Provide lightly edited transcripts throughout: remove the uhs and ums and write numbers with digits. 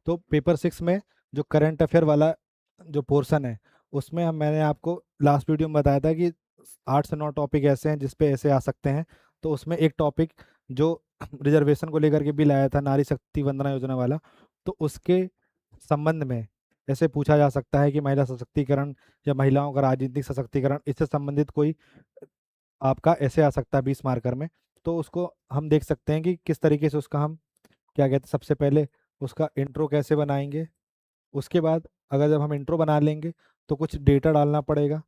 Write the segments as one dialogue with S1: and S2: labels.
S1: तो पेपर 6 में जो करंट अफेयर वाला जो पोर्शन है, उसमें हम मैंने आपको लास्ट वीडियो में बताया था कि 8 से 9 टॉपिक ऐसे हैं जिस पे ऐसे आ सकते हैं। तो उसमें एक टॉपिक जो रिजर्वेशन को लेकर के बिल आया था, नारी शक्ति वंदना योजना वाला, तो उसके संबंध में ऐसे पूछा जा सकता है कि महिला सशक्तिकरण या महिलाओं का राजनीतिक सशक्तिकरण, इससे संबंधित कोई आपका ऐसे आ सकता है 20 मार्कर में। तो उसको हम देख सकते हैं कि किस तरीके से उसका हम क्या कहते हैं, सबसे पहले उसका इंट्रो कैसे बनाएंगे। उसके बाद अगर जब हम इंट्रो बना लेंगे तो कुछ डेटा डालना पड़ेगा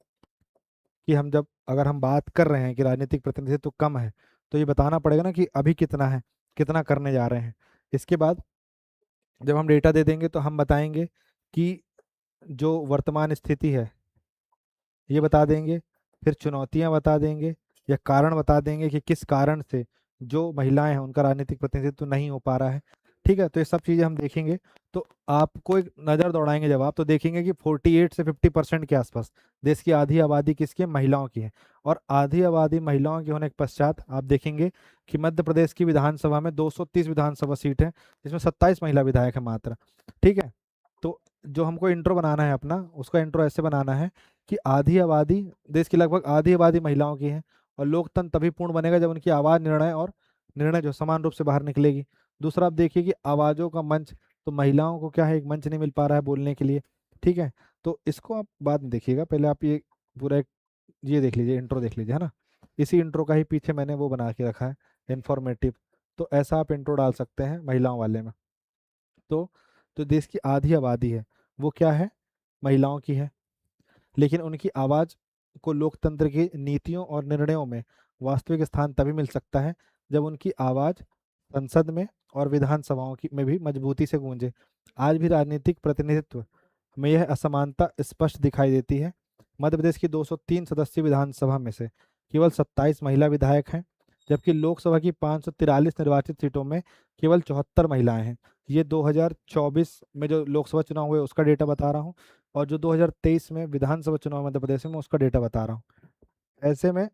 S1: कि हम जब अगर हम बात कर रहे हैं कि राजनीतिक प्रतिनिधित्व कम है, तो ये बताना पड़ेगा ना कि अभी कितना है, कितना करने जा रहे हैं। इसके बाद जब हम डेटा दे देंगे तो हम बताएंगे कि जो वर्तमान स्थिति है ये बता देंगे, फिर चुनौतियां बता देंगे या कारण बता देंगे कि किस कारण से जो महिलाएं हैं उनका राजनीतिक प्रतिनिधित्व नहीं हो पा रहा है। ठीक है, तो ये सब चीज़ें हम देखेंगे। तो आपको एक नज़र दौड़ाएंगे जब आप, तो देखेंगे कि 48 से 50% के आसपास देश की आधी आबादी किसकी है, महिलाओं की है। और आधी आबादी महिलाओं के होने के पश्चात आप देखेंगे कि मध्य प्रदेश की विधानसभा में 230 विधानसभा सीट है, जिसमें 27 महिला विधायक है मात्र। ठीक है, तो जो हमको इंट्रो बनाना है अपना, उसका इंट्रो ऐसे बनाना है कि आधी आबादी, देश की लगभग आधी आबादी महिलाओं की है, और लोकतंत्र तभी पूर्ण बनेगा जब उनकी आवाज़, निर्णय और निर्णय जो समान रूप से बाहर निकलेगी। दूसरा आप देखिए कि आवाज़ों का मंच, तो महिलाओं को क्या है, एक मंच नहीं मिल पा रहा है बोलने के लिए। ठीक है, तो इसको आप बाद में देखिएगा, पहले आप ये पूरा एक ये देख लीजिए, इंट्रो देख लीजिए, है ना। इसी इंट्रो का ही पीछे मैंने वो बना के रखा है, इंफॉर्मेटिव। तो ऐसा आप इंट्रो डाल सकते हैं महिलाओं वाले में। तो जो देश की आधी आबादी है वो क्या है, महिलाओं की है, लेकिन उनकी आवाज़ को लोकतंत्र की नीतियों और निर्णयों में वास्तविक स्थान तभी मिल सकता है जब उनकी आवाज़ संसद में और विधानसभाओं की में भी मजबूती से गूंजे। आज भी राजनीतिक प्रतिनिधित्व में यह असमानता स्पष्ट दिखाई देती है। मध्य प्रदेश की 203 सदस्यीय विधानसभा में से केवल 27 महिला विधायक हैं, जबकि लोकसभा की 543 निर्वाचित सीटों में केवल 74 महिलाएं हैं। ये 2024 में जो लोकसभा चुनाव हुए उसका डेटा बता रहा हूँ, और जो 2023 में विधानसभा चुनाव मध्य प्रदेश में उसका डेटा बता रहा हूँ। ऐसे में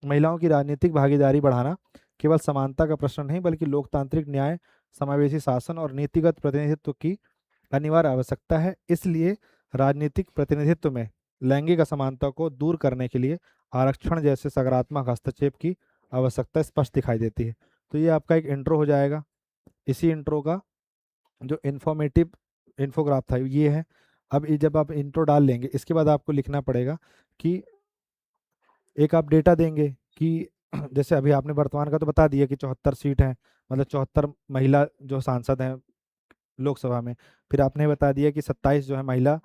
S1: महिलाओं की राजनीतिक भागीदारी बढ़ाना केवल समानता का प्रश्न नहीं, बल्कि लोकतांत्रिक न्याय, समावेशी शासन और नीतिगत प्रतिनिधित्व की अनिवार्य आवश्यकता है। इसलिए राजनीतिक प्रतिनिधित्व में लैंगिक असमानता को दूर करने के लिए आरक्षण जैसे सकारात्मक हस्तक्षेप की आवश्यकता स्पष्ट दिखाई देती है। तो ये आपका एक इंट्रो हो जाएगा। इसी इंट्रो का जो इन्फॉर्मेटिव इन्फोग्राफ था ये है। अब ये जब आप इंट्रो डाल लेंगे, इसके बाद आपको लिखना पड़ेगा कि एक आप डेटा देंगे कि जैसे अभी आपने वर्तमान का तो बता दिया कि 74 सीट हैं, मतलब 74 महिला जो सांसद हैं लोकसभा में। फिर आपने बता दिया कि 27 जो है महिला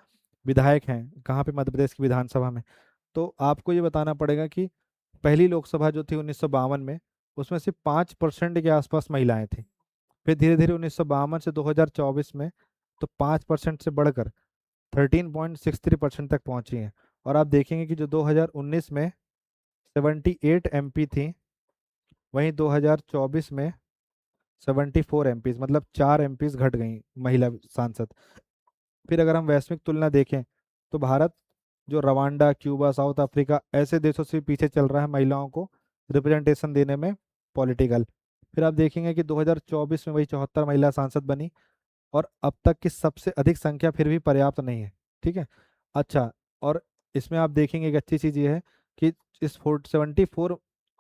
S1: विधायक हैं कहाँ पे, मध्य प्रदेश की विधानसभा में। तो आपको ये बताना पड़ेगा कि पहली लोकसभा जो थी 1952 में, उसमें सिर्फ 5% के आसपास महिलाएं थी। फिर धीरे धीरे 1952 से 2024 में तो 5% से बढ़कर 13.63% तक पहुंची हैं। और आप देखेंगे कि जो 2019 में 78 एमपी थी, वहीं 2024 में 74 एमपीज, मतलब 4 एमपीज घट गई महिला सांसद। फिर अगर हम वैश्विक तुलना देखें तो भारत जो रवांडा, क्यूबा, साउथ अफ्रीका ऐसे देशों से पीछे चल रहा है महिलाओं को रिप्रेजेंटेशन देने में, पॉलिटिकल। फिर आप देखेंगे कि 2024 में वही 74 महिला सांसद बनी, और अब तक की सबसे अधिक संख्या फिर भी पर्याप्त नहीं है। ठीक है, अच्छा। और इसमें आप देखेंगे एक अच्छी चीज़ ये है कि इस 74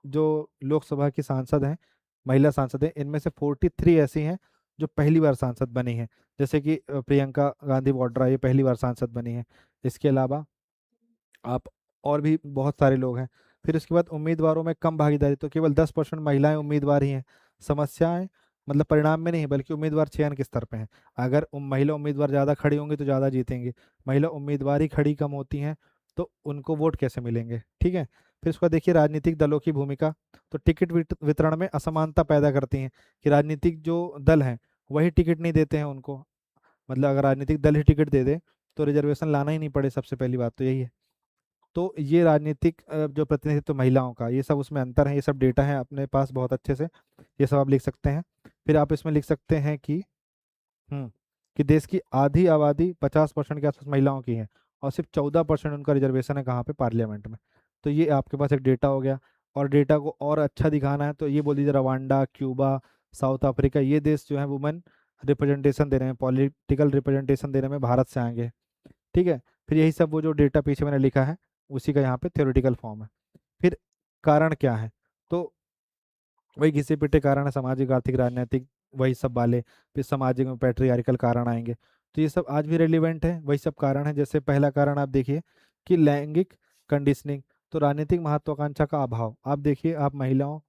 S1: जो लोकसभा की सांसद हैं, महिला सांसद हैं, इनमें से 43 ऐसी हैं जो पहली बार सांसद बनी हैं। जैसे कि प्रियंका गांधी वाड्रा, ये पहली बार सांसद बनी है। इसके अलावा आप और भी बहुत सारे लोग हैं। फिर उसके बाद उम्मीदवारों में कम भागीदारी, तो केवल 10% महिलाएं उम्मीदवार ही हैं। समस्याएं मतलब परिणाम में नहीं, बल्कि उम्मीदवार चयन के स्तर पे हैं। अगर महिला उम्मीदवार ज़्यादा खड़ी होंगी तो ज़्यादा जीतेंगे, महिला उम्मीदवार ही खड़ी कम होती हैं तो उनको वोट कैसे मिलेंगे। ठीक है, फिर उसका देखिए राजनीतिक दलों की भूमिका। तो टिकट वितरण में असमानता पैदा करती हैं कि राजनीतिक जो दल हैं वही टिकट नहीं देते हैं उनको। मतलब अगर राजनीतिक दल ही टिकट दे दे तो रिजर्वेशन लाना ही नहीं पड़े, सबसे पहली बात तो यही है। तो ये राजनीतिक जो प्रतिनिधित्व महिलाओं का, ये सब उसमें अंतर है, ये सब डेटा है अपने पास बहुत अच्छे से, ये सब आप लिख सकते हैं। फिर आप इसमें लिख सकते हैं कि हम्म कि देश की आधी आबादी 50% के आसपास महिलाओं की है, और सिर्फ 14% उनका रिजर्वेशन है कहाँ पे, पार्लियामेंट में। तो ये आपके पास एक डेटा हो गया। और डेटा को और अच्छा दिखाना है तो ये बोल दीजिए रवांडा, क्यूबा, साउथ अफ्रीका, ये देश जो है वुमेन रिप्रेजेंटेशन देने में, पॉलिटिकल रिप्रेजेंटेशन देने में भारत से आएंगे। ठीक है। फिर यही सब वो जो डेटा पीछे मैंने लिखा है उसी का यहाँ पे थ्योरेटिकल फॉर्म है। फिर कारण क्या है, तो वही घिसे पिटे कारण है, सामाजिक आर्थिक राजनीतिक वही सब वाले। फिर सामाजिक में पैट्रियार्कल कारण आएंगे, तो ये सब आज भी रेलिवेंट है, वही सब कारण है। जैसे पहला कारण आप देखिए कि लैंगिक कंडीशनिंग, तो राजनीतिक महत्वाकांक्षा का अभाव। आप देखिए, आप महिलाओं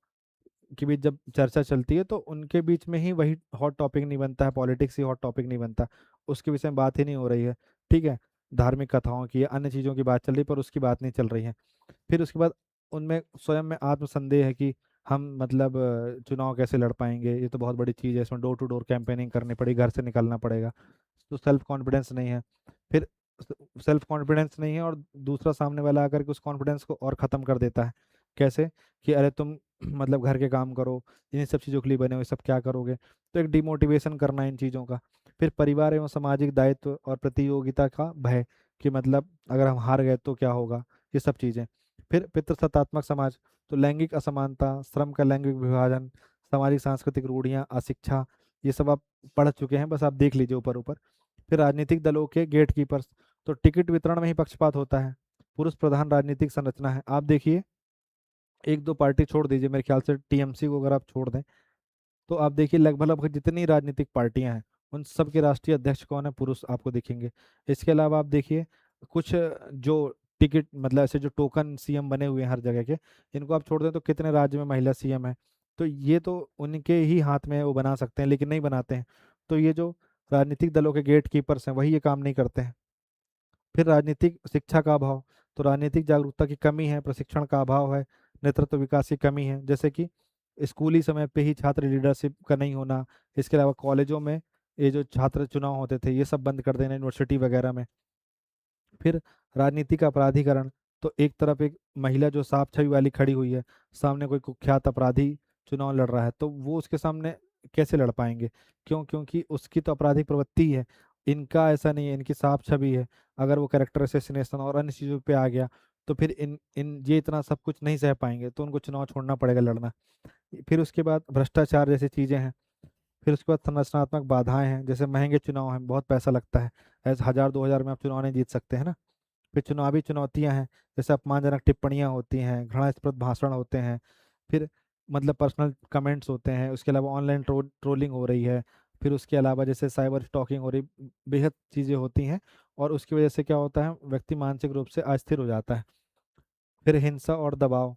S1: के बीच जब चर्चा चलती है तो उनके बीच में ही वही हॉट टॉपिक नहीं बनता है, पॉलिटिक्स ही हॉट टॉपिक नहीं बनता, उसके विषय में बात ही नहीं हो रही है। ठीक है। धार्मिक कथाओं की या अन्य चीज़ों की बात चल रही है, पर उसकी बात नहीं चल रही है। फिर उसके बाद उनमें स्वयं में आत्मसंदेह है कि हम मतलब चुनाव कैसे लड़ पाएंगे, ये तो बहुत बड़ी चीज़ है, इसमें डोर टू डोर कैंपेनिंग करनी पड़ेगी, घर से निकलना पड़ेगा। तो सेल्फ कॉन्फिडेंस नहीं है। फिर सेल्फ कॉन्फिडेंस नहीं है, और दूसरा सामने वाला आकर के उस कॉन्फिडेंस को और ख़त्म कर देता है। कैसे कि अरे तुम मतलब घर के काम करो, इन सब चीज़ों के लिए बने हो, ये सब क्या करोगे। तो एक डिमोटिवेशन करना इन चीज़ों का। फिर परिवार एवं सामाजिक दायित्व और प्रतियोगिता का भय, कि मतलब अगर हम हार गए तो क्या होगा, ये सब चीज़ें। फिर पितृसत्तात्मक समाज, तो लैंगिक असमानता, श्रम का लैंगिक विभाजन, सामाजिक सांस्कृतिक रूढ़ियाँ, अशिक्षा, ये सब आप पढ़ चुके हैं, बस आप देख लीजिए ऊपर ऊपर। फिर राजनीतिक दलों के गेट कीपर्स, तो टिकट वितरण में ही पक्षपात होता है, पुरुष प्रधान राजनीतिक संरचना है। आप देखिए, एक दो पार्टी छोड़ दीजिए, मेरे ख्याल से टीएमसी को अगर आप छोड़ दें, तो आप देखिए लगभग लगभग जितनी राजनीतिक पार्टियां हैं उन सब के राष्ट्रीय अध्यक्ष कौन है, पुरुष आपको दिखेंगे। इसके अलावा आप देखिए कुछ जो टिकट मतलब ऐसे जो टोकन सीएम बने हुए हैं हर जगह के, इनको आप छोड़ दें तो कितने राज्य में महिला सीएम है। तो ये तो उनके ही हाथ में है, वो बना सकते हैं, लेकिन नहीं बनाते हैं। तो ये जो राजनीतिक दलों के गेट कीपर्स हैं वही ये काम नहीं करते हैं। फिर राजनीतिक शिक्षा का अभाव, तो राजनीतिक जागरूकता की कमी है, प्रशिक्षण का अभाव है, नेतृत्व विकास की कमी है। जैसे कि स्कूली समय पे ही छात्र लीडरशिप का नहीं होना। इसके अलावा कॉलेजों में ये जो छात्र चुनाव होते थे ये सब बंद कर देना यूनिवर्सिटी वगैरह में। फिर राजनीति का अपराधीकरण, तो एक तरफ एक महिला जो साफ छवि वाली खड़ी हुई है, सामने कोई कुख्यात अपराधी चुनाव लड़ रहा है, तो वो उसके सामने कैसे लड़ पाएंगे। क्यों? क्योंकि उसकी तो आपराधिक प्रवृत्ति है, इनका ऐसा नहीं है, इनकी साफ छवि है। अगर वो कैरेक्टर असेसिनेशन और अन्य चीज़ों पे आ गया तो फिर इन इन ये इतना सब कुछ नहीं सह पाएंगे, तो उनको चुनाव छोड़ना पड़ेगा लड़ना। फिर उसके बाद भ्रष्टाचार जैसी चीज़ें हैं। फिर उसके बाद संरचनात्मक बाधाएं हैं, जैसे महंगे चुनाव हैं, बहुत पैसा लगता है, ऐसे 1000 2000 में आप चुनाव नहीं जीत सकते हैं ना। फिर चुनावी चुनौतियां हैं, जैसे अपमानजनक टिप्पणियां होती हैं, घृणास्पद भाषण होते हैं। फिर मतलब पर्सनल कमेंट्स होते हैं, उसके अलावा ऑनलाइन ट्रोलिंग हो रही है। फिर उसके अलावा जैसे साइबर स्टॉकिंग हो रही, बेहद चीज़ें होती हैं। और उसकी वजह से क्या होता है, व्यक्ति मानसिक रूप से अस्थिर हो जाता है। फिर हिंसा और दबाव,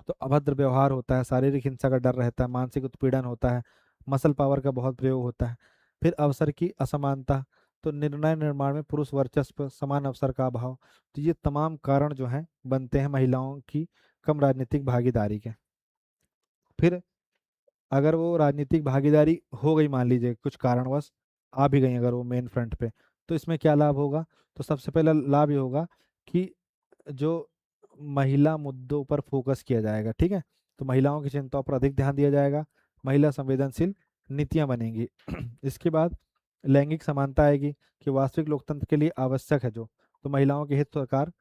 S1: तो अभद्र व्यवहार होता है, शारीरिक हिंसा का डर रहता है, मानसिक उत्पीड़न होता है, मसल पावर का बहुत प्रयोग होता है। फिर अवसर की असमानता, तो निर्णय निर्माण में पुरुष वर्चस्व, समान अवसर का अभाव। तो ये तमाम कारण जो हैं बनते हैं महिलाओं की कम राजनीतिक भागीदारी के। फिर अगर वो राजनीतिक भागीदारी हो गई, मान लीजिए कुछ कारणवश आ भी गई अगर वो मेन फ्रंट पे, तो इसमें क्या लाभ होगा। तो सबसे पहला लाभ ये होगा कि जो महिला मुद्दों पर फोकस किया जाएगा। ठीक है। तो महिलाओं की चिंताओं पर अधिक ध्यान दिया जाएगा, महिला संवेदनशील नीतियां बनेंगी। इसके बाद लैंगिक समानता आएगी, कि वास्तविक लोकतंत्र के लिए आवश्यक है जो, तो महिलाओं के हित सरकार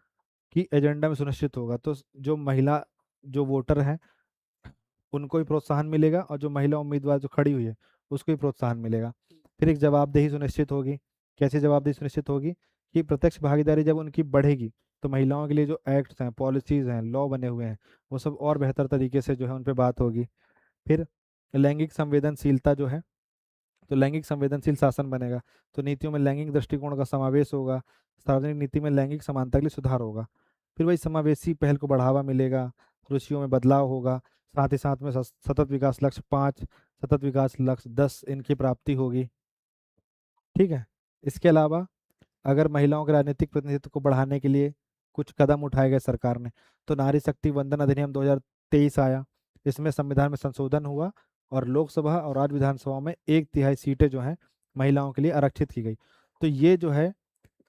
S1: की एजेंडा में सुनिश्चित होगा। तो जो महिला जो वोटर हैं उनको भी प्रोत्साहन मिलेगा, और जो महिला उम्मीदवार जो खड़ी हुई है उसको भी प्रोत्साहन मिलेगा। फिर एक जवाबदेही सुनिश्चित होगी। कैसे जवाबदेही सुनिश्चित होगी, कि प्रत्यक्ष भागीदारी जब उनकी बढ़ेगी तो महिलाओं के लिए जो एक्ट्स हैं, पॉलिसीज हैं, लॉ बने हुए हैं, वो सब और बेहतर तरीके से जो है उन पर बात होगी। फिर लैंगिक संवेदनशीलता जो है, तो लैंगिक संवेदनशील शासन बनेगा। तो नीतियों में लैंगिक दृष्टिकोण का समावेश होगा, सार्वजनिक नीति में लैंगिक समानता के लिए सुधार होगा। फिर वही समावेशी पहल को बढ़ावा मिलेगा, रुचियों में बदलाव होगा, साथ ही साथ में सतत विकास लक्ष्य 5, सतत विकास लक्ष्य 10 इनकी प्राप्ति होगी। ठीक है। इसके अलावा अगर महिलाओं के राजनीतिक प्रतिनिधित्व को बढ़ाने के लिए कुछ कदम उठाए गए सरकार ने, तो नारी शक्ति वंदन अधिनियम 2023 आया। इसमें संविधान में संशोधन हुआ, और लोकसभा और राज्य विधानसभाओं में 1/3 सीटें जो हैं महिलाओं के लिए आरक्षित की गई। तो ये जो है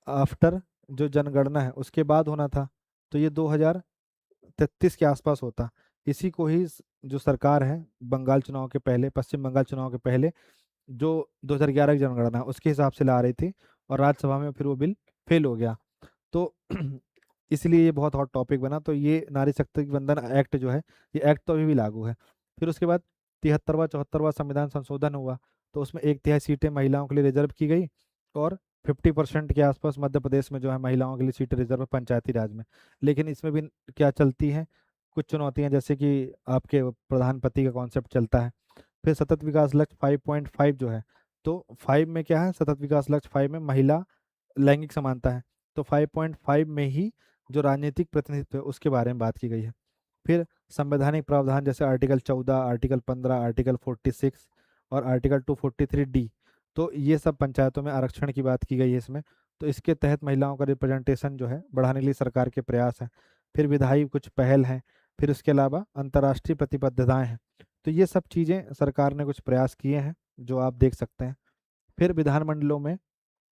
S1: आफ्टर जो जनगणना है उसके बाद होना था, तो ये 2033 के आसपास होता। इसी को ही जो सरकार है बंगाल चुनाव के पहले, पश्चिम बंगाल चुनाव के पहले, जो 2011 की जनगणना उसके हिसाब से ला रही थी, और राज्यसभा में फिर वो बिल फेल हो गया। तो इसलिए ये बहुत हॉट टॉपिक बना। तो ये नारी शक्ति वंदन एक्ट जो है, ये एक्ट तो अभी भी लागू है। फिर उसके बाद 73वां 74वां संविधान संशोधन हुआ, तो उसमें 1/3 सीटें महिलाओं के लिए रिजर्व की गई, और 50% के आसपास मध्य प्रदेश में जो है महिलाओं के लिए सीटें रिजर्व है पंचायती राज में। लेकिन इसमें भी क्या चलती हैं, कुछ चुनौतियां, जैसे कि आपके प्रधानपति का कॉन्सेप्ट चलता है। फिर सतत विकास लक्ष्य 5.5 जो है, तो 5 में क्या है, सतत विकास लक्ष्य 5 में महिला लैंगिक समानता है। तो 5.5 में ही जो राजनीतिक प्रतिनिधित्व है उसके बारे में बात की गई है। फिर संवैधानिक प्रावधान जैसे आर्टिकल 14, आर्टिकल 15, आर्टिकल 46 और आर्टिकल 243D, तो ये सब पंचायतों में आरक्षण की बात की गई है इसमें। तो इसके तहत महिलाओं का रिप्रेजेंटेशन जो है बढ़ाने के लिए सरकार के प्रयास हैं। फिर विधायी कुछ पहल हैं। फिर उसके अलावा अंतर्राष्ट्रीय प्रतिबद्धताएं हैं। तो ये सब चीज़ें सरकार ने कुछ प्रयास किए हैं जो आप देख सकते हैं। फिर विधानमंडलों में,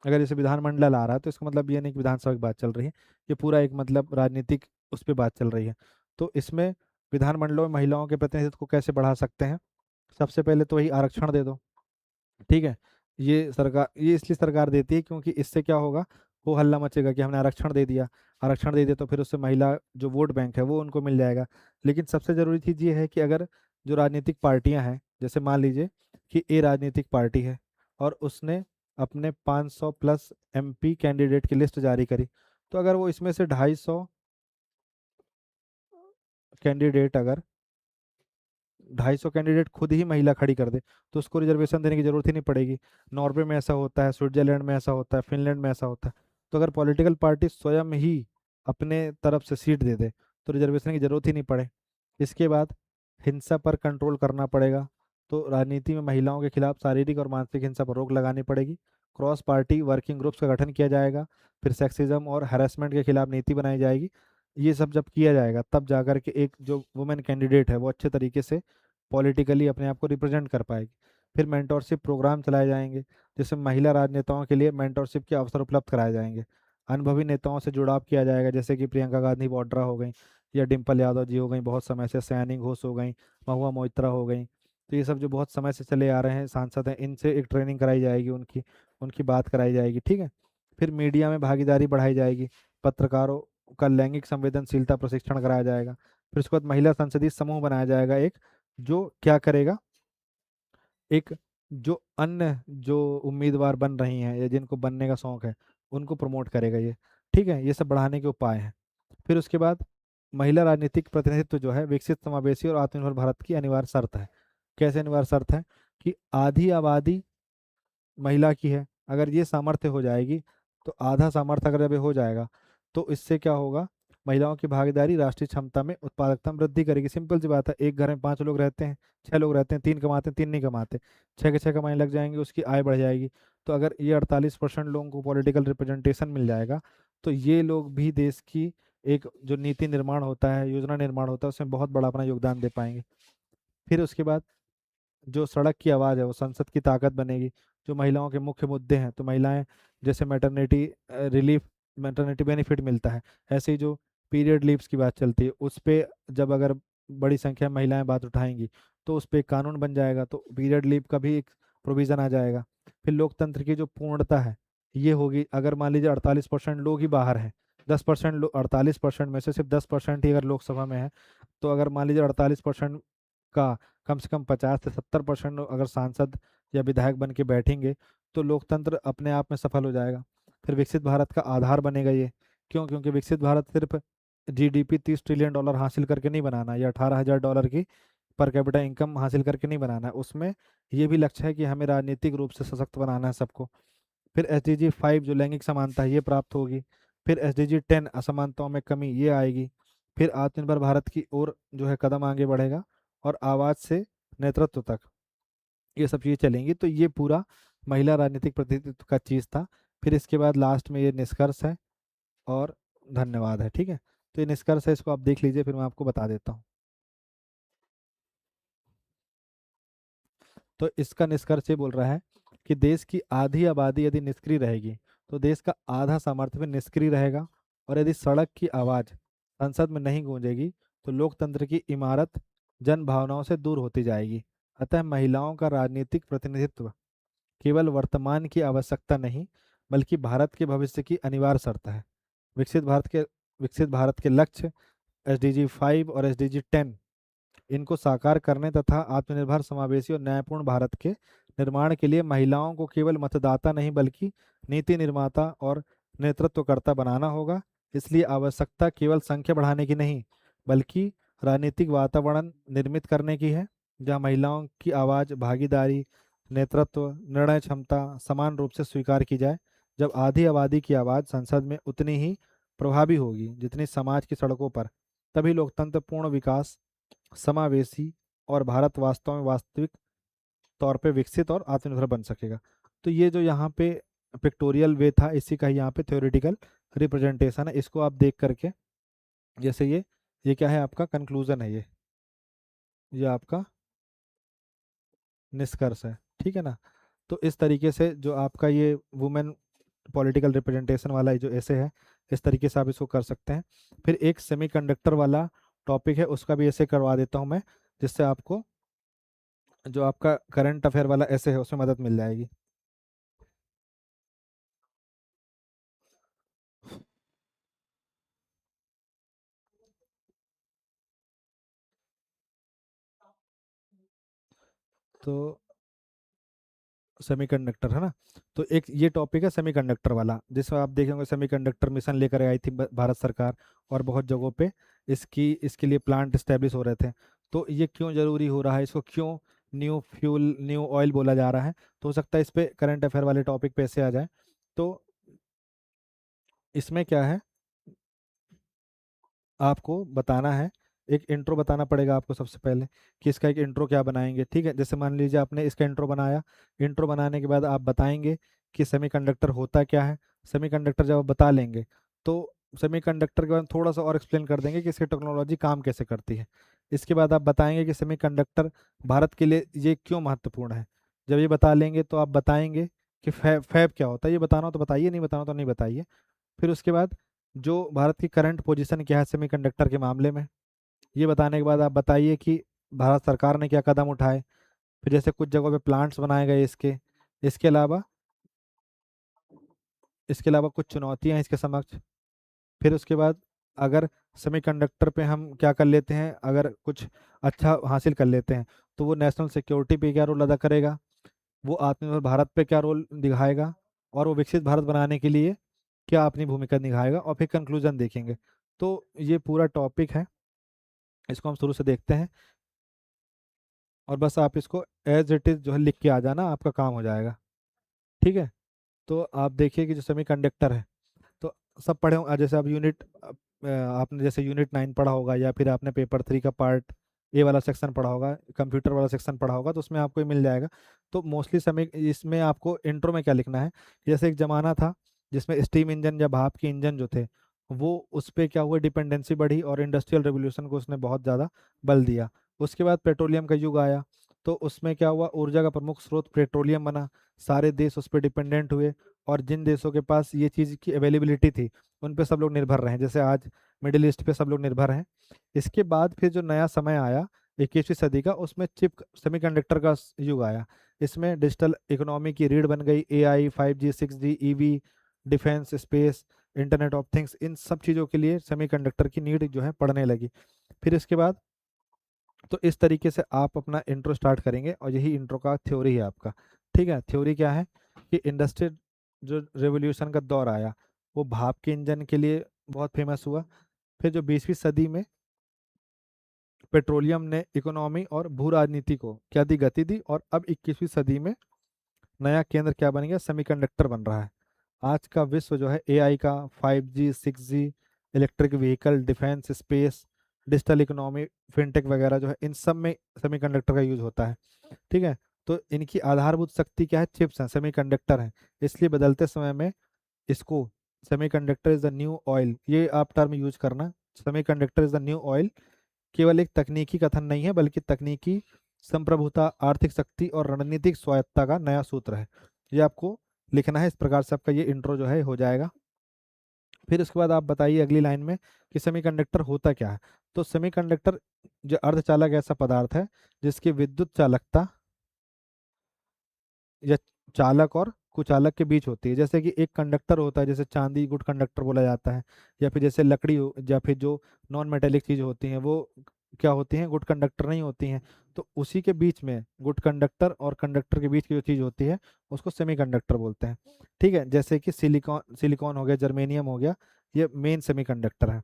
S1: अगर जैसे विधानमंडल आ रहा है तो इसका मतलब ये नहीं कि विधानसभा की बात चल रही है, ये पूरा एक मतलब राजनीतिक उस पर बात चल रही है। तो इसमें विधानमंडलों में महिलाओं के प्रतिनिधित्व को कैसे बढ़ा सकते हैं, सबसे पहले तो वही आरक्षण दे दो। ठीक है, ये इसलिए सरकार देती है क्योंकि इससे क्या होगा, वो हल्ला मचेगा कि हमने आरक्षण दे दिया। आरक्षण दे दिया तो फिर उससे महिला जो वोट बैंक है वो उनको मिल जाएगा। लेकिन सबसे जरूरी चीज़ ये है कि अगर जो राजनीतिक पार्टियां हैं, जैसे मान लीजिए कि ए राजनीतिक पार्टी है और उसने अपने 500 प्लस MP कैंडिडेट की लिस्ट जारी करी, तो अगर वो इसमें से 250 कैंडिडेट अगर 250 कैंडिडेट खुद ही महिला खड़ी कर दे, तो उसको रिजर्वेशन देने की जरूरत ही नहीं पड़ेगी। नॉर्वे में ऐसा होता है, स्विट्जरलैंड में ऐसा होता है, फिनलैंड में ऐसा होता है। तो अगर पॉलिटिकल पार्टी स्वयं ही अपने तरफ से सीट दे दे तो रिजर्वेशन की जरूरत ही नहीं पड़े। इसके बाद हिंसा पर कंट्रोल करना पड़ेगा। तो राजनीति में महिलाओं के खिलाफ शारीरिक और मानसिक हिंसा पर रोक लगानी पड़ेगी। क्रॉस पार्टी वर्किंग ग्रुप्स का गठन किया जाएगा। फिर सेक्सिज्म और हैरेसमेंट के खिलाफ नीति बनाई जाएगी। ये सब जब किया जाएगा तब जाकर के एक जो वुमेन कैंडिडेट है वो अच्छे तरीके से पॉलिटिकली अपने आप को रिप्रेजेंट कर पाएगी। फिर मेंटोरशिप प्रोग्राम चलाए जाएंगे, जिसमें महिला राजनेताओं के लिए मेंटोरशिप के अवसर उपलब्ध कराए जाएंगे। अनुभवी नेताओं से जुड़ाव किया जाएगा, जैसे कि प्रियंका गांधी वाड्रा हो गई, या डिम्पल यादव जी हो गई बहुत समय से, सयानी घोष हो गई, महुआ मोइत्रा हो गई। तो ये सब जो बहुत समय से चले आ रहे हैं सांसद हैं, इनसे एक ट्रेनिंग कराई जाएगी, उनकी उनकी बात कराई जाएगी। ठीक है। फिर मीडिया में भागीदारी बढ़ाई जाएगी। पत्रकारों का लैंगिक संवेदनशीलता प्रशिक्षण कराया जाएगा। फिर उसके बाद महिला संसदीय समूह बनाया जाएगा एक, जो क्या करेगा, एक जो अन्य जो उम्मीदवार बन रही हैं या जिनको बनने का शौक है उनको प्रमोट करेगा ये। ठीक है, ये सब बढ़ाने के उपाय हैं। फिर उसके बाद महिला राजनीतिक प्रतिनिधित्व जो है विकसित, समावेशी और आत्मनिर्भर भारत की अनिवार्य शर्त है। कैसे अनिवार्य शर्त है, कि आधी आबादी महिला की है, अगर ये सामर्थ्य हो जाएगी, तो आधा सामर्थ्य अगर जब ये हो जाएगा तो इससे क्या होगा, महिलाओं की भागीदारी राष्ट्रीय क्षमता में उत्पादकता में वृद्धि करेगी। सिंपल सी बात है, एक घर में 5 लोग रहते हैं, 6 लोग रहते हैं, 3 कमाते हैं, 3 नहीं कमाते, 6 के 6 कमाने लग जाएंगे, उसकी आय बढ़ जाएगी। तो अगर ये 48% लोगों को पॉलिटिकल रिप्रेजेंटेशन मिल जाएगा, तो ये लोग भी देश की एक जो नीति निर्माण होता है, योजना निर्माण होता है, उसमें बहुत बड़ा अपना योगदान दे पाएंगे। फिर उसके बाद जो सड़क की आवाज़ है वो संसद की ताकत बनेगी। जो महिलाओं के मुख्य मुद्दे हैं, तो महिलाएं जैसे मैटरनिटी रिलीफ, मैटरनिटी बेनिफिट मिलता है, ऐसे ही जो पीरियड लीव्स की बात चलती है उस पे जब अगर बड़ी संख्या में महिलाएं बात उठाएंगी तो उस पे एक कानून बन जाएगा, तो पीरियड लीव का भी एक प्रोविज़न आ जाएगा। फिर लोकतंत्र की जो पूर्णता है ये होगी, अगर मान लीजिए 48% लोग ही बाहर हैं, 10% लोग, 48% में से सिर्फ 10% ही अगर लोकसभा में है, तो अगर मान लीजिए 48% का कम से कम 50 से 70% अगर सांसद या विधायक बन के बैठेंगे, तो लोकतंत्र अपने आप में सफल हो जाएगा। फिर विकसित भारत का आधार बनेगा ये। क्यों? क्योंकि विकसित भारत सिर्फ GDP $30 ट्रिलियन हासिल करके नहीं बनाना, या $18,000 की पर कैपिटा इनकम हासिल करके नहीं बनाना है, उसमें ये भी लक्ष्य है कि हमें राजनीतिक रूप से सशक्त बनाना है सबको। फिर SDG 5 जो लैंगिक समानता है ये प्राप्त होगी। फिर SDG 10 असमानताओं में कमी ये आएगी। फिर आत्मनिर्भर भारत की ओर जो है कदम आगे बढ़ेगा, और आवाज से नेतृत्व तक ये सब चीज़ें चलेंगी। तो ये पूरा महिला राजनीतिक प्रतिनिधित्व का चीज़ था। फिर इसके बाद लास्ट में ये निष्कर्ष है, और धन्यवाद है। ठीक है, तो ये निष्कर्ष है, इसको आप देख लीजिए, फिर मैं आपको बता देता हूँ। तो इसका निष्कर्ष ये बोल रहा है कि देश की आधी आबादी यदि निष्क्रिय रहेगी तो देश का आधा सामर्थ्य भी निष्क्रिय रहेगा, और यदि सड़क की आवाज़ संसद में नहीं गूंजेगी तो लोकतंत्र की इमारत जन भावनाओं से दूर होती जाएगी। अतः महिलाओं का राजनीतिक प्रतिनिधित्व केवल वर्तमान की आवश्यकता नहीं, बल्कि भारत के भविष्य की अनिवार्य शर्त है। विकसित भारत के विकसित भारत के लक्ष्य SDG 5 और SDG 10 इनको साकार करने तथा आत्मनिर्भर, समावेशी और न्यायपूर्ण भारत के निर्माण के लिए महिलाओं को केवल मतदाता नहीं बल्कि नीति निर्माता और नेतृत्वकर्ता बनाना होगा। इसलिए आवश्यकता केवल संख्या बढ़ाने की नहीं बल्कि राजनीतिक वातावरण निर्मित करने की है जहां महिलाओं की आवाज़, भागीदारी, नेतृत्व, निर्णय क्षमता समान रूप से स्वीकार की जाए। जब आधी आबादी की आवाज़ संसद में उतनी ही प्रभावी होगी जितनी समाज की सड़कों पर, तभी लोकतंत्र पूर्ण विकास, समावेशी और भारत वास्तव में वास्तविक तौर पे विकसित और आत्मनिर्भर बन सकेगा। तो ये जो यहाँ पे पिक्टोरियल वे था, इसी का ही यहाँ पे थ्योरेटिकल रिप्रेजेंटेशन है। इसको आप देख करके, जैसे ये क्या है, आपका कंक्लूजन है, ये आपका निष्कर्ष है, ठीक है ना। तो इस तरीके से जो आपका ये वुमेन पॉलिटिकल रिप्रेजेंटेशन वाला जो ऐसे है, इस तरीके से आप इसको कर सकते हैं। फिर एक सेमीकंडक्टर वाला टॉपिक है, उसका भी ऐसे करवा देता हूँ मैं, जिससे आपको जो आपका करंट अफेयर वाला ऐसे है उसमें मदद मिल जाएगी। तो सेमीकंडक्टर है ना, तो एक ये टॉपिक है सेमीकंडक्टर वाला, जिसमें आप देखेंगे सेमीकंडक्टर मिशन लेकर आई थी भारत सरकार, और बहुत जगहों पे इसके लिए प्लांट स्टैब्लिश हो रहे थे। तो ये क्यों जरूरी हो रहा है, इसको क्यों न्यू फ्यूल न्यू ऑयल बोला जा रहा है, तो हो सकता है इस पे करंट अफेयर वाले टॉपिक पे ऐसे आ जाए। तो इसमें क्या है, आपको बताना है, एक इंट्रो बताना पड़ेगा आपको सबसे पहले, कि इसका एक इंट्रो क्या बनाएंगे, ठीक है। जैसे मान लीजिए आपने इसका इंट्रो बनाया, इंट्रो बनाने के बाद आप बताएंगे कि सेमीकंडक्टर होता क्या है। सेमीकंडक्टर जब आप बता लेंगे तो सेमीकंडक्टर के बाद थोड़ा सा और एक्सप्लेन कर देंगे कि इसकी टेक्नोलॉजी काम कैसे करती है। इसके बाद आप बताएंगे कि सेमीकंडक्टर भारत के लिए ये क्यों महत्वपूर्ण है। जब ये बता लेंगे तो आप बताएंगे कि फैब क्या होता है। ये बताना हो तो बताइए, नहीं बताना हो तो नहीं बताइए। फिर उसके बाद जो भारत की करंट पोजीशन क्या है सेमीकंडक्टर के मामले में, ये बताने के बाद आप बताइए कि भारत सरकार ने क्या कदम उठाए। फिर जैसे कुछ जगहों पे प्लांट्स बनाए गए इसके, इसके अलावा इसके अलावा कुछ चुनौतियां हैं इसके समक्ष। फिर उसके बाद अगर सेमीकंडक्टर पे हम क्या कर लेते हैं, अगर कुछ अच्छा हासिल कर लेते हैं, तो वो नेशनल सिक्योरिटी पे क्या रोल अदा करेगा, वो आत्मनिर्भर भारत पे क्या रोल दिखाएगा, और वो विकसित भारत बनाने के लिए क्या अपनी भूमिका निभाएगा, और फिर कंक्लूजन देखेंगे। तो ये पूरा टॉपिक है, इसको हम शुरू से देखते हैं, और बस आप इसको एज इट इज़ जो है लिख के आ जाना, आपका काम हो जाएगा, ठीक है। तो आप देखिए कि जो सेमीकंडक्टर है, तो सब पढ़े हों, जैसे आप आपने जैसे यूनिट 9 पढ़ा होगा, या फिर आपने पेपर 3 का पार्ट ए वाला सेक्शन पढ़ा होगा, कंप्यूटर वाला सेक्शन पढ़ा होगा, तो उसमें आपको ये मिल जाएगा। तो मोस्टली समय इसमें आपको इंट्रो में क्या लिखना है, जैसे एक ज़माना था जिसमें स्टीम इंजन या भाप के इंजन जो थे, वो उस पर क्या हुआ, डिपेंडेंसी बढ़ी और इंडस्ट्रियल रेवोल्यूशन को उसने बहुत ज़्यादा बल दिया। उसके बाद पेट्रोलियम का युग आया, तो उसमें क्या हुआ, ऊर्जा का प्रमुख स्रोत पेट्रोलियम बना, सारे देश उस पर डिपेंडेंट हुए, और जिन देशों के पास ये चीज़ की अवेलेबिलिटी थी उन पे सब लोग निर्भर रहे, जैसे आज मिडिल ईस्ट पे सब लोग निर्भर हैं। इसके बाद फिर जो नया समय आया 21वीं सदी का, उसमें चिप सेमीकंडक्टर का युग आया। इसमें डिजिटल इकोनॉमी की रीढ़ बन गई, AI, 5G, 6G, EV, defence, space, internet of things, इन सब चीज़ों के लिए सेमीकंडक्टर की नीड जो है पड़ने लगी। फिर इसके बाद तो इस तरीके से आप अपना इंट्रो स्टार्ट करेंगे, और यही इंट्रो का थ्योरी है आपका, ठीक है। थ्योरी क्या है कि इंडस्ट्रियल जो रेवोल्यूशन का दौर आया, वो भाप के इंजन के लिए बहुत फेमस हुआ। फिर जो 20वीं सदी में पेट्रोलियम ने इकोनॉमी और भू राजनीति को क्या दी, गति दी, और अब 21वीं सदी में नया केंद्र क्या बन गया, सेमीकंडक्टर बन रहा है। आज का विश्व जो है एआई का, 5G, 6G, electric vehicle, defence, space, digital economy, fintech वगैरह जो है, इन सब में सेमीकंडक्टर का यूज होता है, ठीक है। तो इनकी आधारभूत शक्ति क्या है, चिप्स हैं, सेमीकंडक्टर हैं। इसलिए बदलते समय में इसको semiconductor is the new oil, ये आप टर्म यूज करना, semiconductor is the new oil केवल एक तकनीकी कथन नहीं है बल्कि तकनीकी संप्रभुता, आर्थिक शक्ति और रणनीतिक स्वायत्तता का नया सूत्र है। ये आपको लिखना है, इस प्रकार से आपका ये इंट्रो जो है हो जाएगा। फिर उसके बाद आप बताइए अगली लाइन में कि सेमीकंडक्टर होता क्या है। तो सेमीकंडक्टर जो अर्धचालक ऐसा पदार्थ है जिसकी विद्युत चालकता या चालक और कुचालक के बीच होती है। जैसे कि एक कंडक्टर होता है, जैसे चांदी गुड कंडक्टर बोला जाता है, या फिर जैसे लकड़ी या फिर जो नॉन मेटेलिक चीज होती हैं वो क्या होती हैं, गुड कंडक्टर नहीं होती हैं। तो उसी के बीच में गुड कंडक्टर और कंडक्टर के बीच की जो चीज़ होती है उसको सेमीकंडक्टर बोलते हैं। ठीक है, जैसे कि सिलिकॉन सिलिकॉन हो गया, जर्मेनियम हो गया, ये मेन सेमीकंडक्टर है।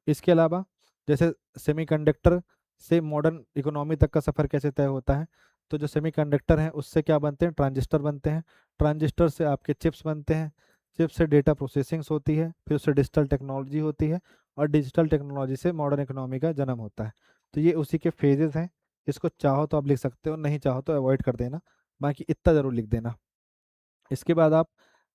S1: इसके अलावा जैसे सेमीकंडक्टर से मॉडर्न इकोनॉमी तक का सफ़र कैसे तय होता है, तो जो सेमीकंडक्टर हैं उससे क्या बनते हैं, ट्रांजिस्टर बनते हैं। ट्रांजिस्टर से आपके चिप्स बनते हैं, चिप्स से डेटा प्रोसेसिंग्स होती है, फिर उससे डिजिटल टेक्नोलॉजी होती है, और डिजिटल टेक्नोलॉजी से मॉडर्न इकोनॉमी का जन्म होता है। तो ये उसी के फेजेस हैं। इसको चाहो तो आप लिख सकते हो, नहीं चाहो तो अवॉइड कर देना, बाकी इतना ज़रूर लिख देना। इसके बाद आप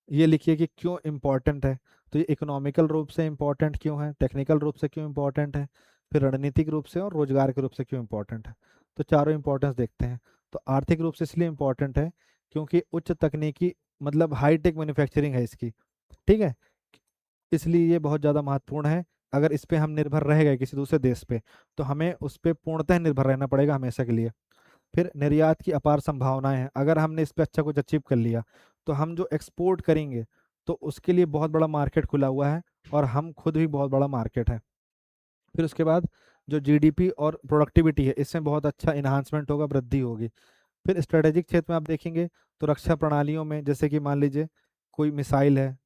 S1: ये लिखिए कि क्यों इम्पोर्टेंट है। तो ये इकोनॉमिकल रूप से इम्पोर्टेंट क्यों है, टेक्निकल रूप से क्यों इम्पोर्टेंट है, फिर रणनीतिक रूप से और रोजगार के रूप से क्यों इम्पोर्टेंट है। तो चारों इम्पोर्टेंस देखते हैं। तो आर्थिक रूप से इसलिए इम्पोर्टेंट है क्योंकि उच्च तकनीकी मतलब हाईटेक मैन्युफैक्चरिंग है इसकी। ठीक है, इसलिए ये बहुत ज़्यादा महत्वपूर्ण है। अगर इस पे हम निर्भर रह गए किसी दूसरे देश पे, तो हमें उस पे पूर्णतः निर्भर रहना पड़ेगा हमेशा के लिए। फिर निर्यात की अपार संभावनाएं हैं, अगर हमने इस पे अच्छा कुछ अचीव कर लिया तो हम जो एक्सपोर्ट करेंगे तो उसके लिए बहुत बड़ा मार्केट खुला हुआ है, और हम खुद भी बहुत बड़ा मार्केट है। फिर उसके बाद जो जीडीपी और प्रोडक्टिविटी है इसमें बहुत अच्छा इन्हांसमेंट होगा, वृद्धि होगी। फिर स्ट्रेटेजिक क्षेत्र में आप देखेंगे तो रक्षा प्रणालियों में, जैसे कि मान लीजिए कोई मिसाइल है,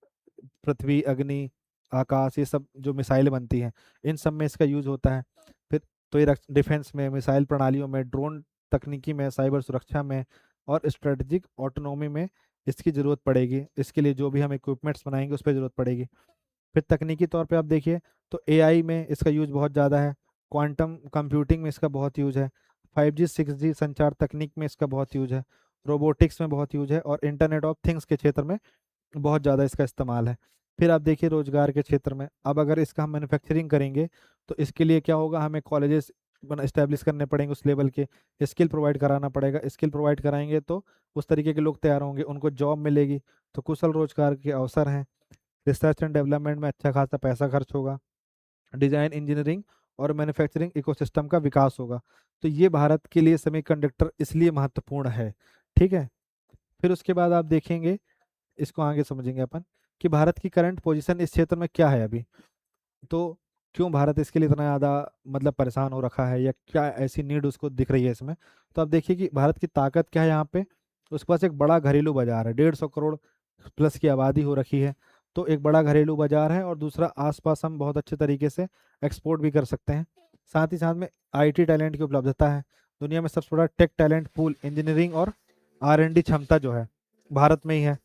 S1: पृथ्वी, अग्नि, आकाश, ये सब जो मिसाइलें बनती हैं इन सब में इसका यूज होता है। फिर तो ये डिफेंस में, मिसाइल प्रणालियों में, ड्रोन तकनीकी में, साइबर सुरक्षा में, और स्ट्रेटजिक ऑटोनॉमी में इसकी ज़रूरत पड़ेगी। इसके लिए जो भी हम इक्विपमेंट्स बनाएंगे उस पर ज़रूरत पड़ेगी। फिर तकनीकी तौर पे आप देखिए तो एआई में इसका यूज बहुत ज़्यादा है, क्वांटम कंप्यूटिंग में इसका बहुत यूज है, 5G 6G संचार तकनीक में इसका बहुत यूज है, रोबोटिक्स में बहुत यूज है, और इंटरनेट ऑफ थिंग्स के क्षेत्र में बहुत ज़्यादा इसका इस्तेमाल है। फिर आप देखिए रोजगार के क्षेत्र में, अब अगर इसका हम मैन्युफैक्चरिंग करेंगे तो इसके लिए क्या होगा, हमें कॉलेजेस बना इस्टेब्लिश करने पड़ेंगे उस लेवल के, स्किल प्रोवाइड कराना पड़ेगा। स्किल प्रोवाइड कराएंगे तो उस तरीके के लोग तैयार होंगे, उनको जॉब मिलेगी, तो कुशल रोजगार के अवसर हैं। रिसर्च एंड डेवलपमेंट में अच्छा खासा पैसा खर्च होगा, डिजाइन, इंजीनियरिंग और मैन्युफैक्चरिंग इकोसिस्टम का विकास होगा। तो ये भारत के लिए सेमीकंडक्टर इसलिए महत्वपूर्ण है। ठीक है, फिर उसके बाद आप देखेंगे, इसको आगे समझेंगे अपन, कि भारत की करंट पोजीशन इस क्षेत्र में क्या है अभी। तो क्यों भारत इसके लिए इतना ज़्यादा मतलब परेशान हो रखा है, या क्या ऐसी नीड उसको दिख रही है इसमें। तो आप देखिए कि भारत की ताकत क्या है यहाँ पे। उसके पास एक बड़ा घरेलू बाजार है, 150 करोड़ प्लस की आबादी हो रखी है। तो एक बड़ा घरेलू बाजार है, और दूसरा आसपास हम बहुत अच्छे तरीके से एक्सपोर्ट भी कर सकते हैं। साथ ही साथ में आईटी टैलेंट की उपलब्धता है। दुनिया में सबसे बड़ा टेक टैलेंट पूल, इंजीनियरिंग और R&D क्षमता जो है भारत में ही है।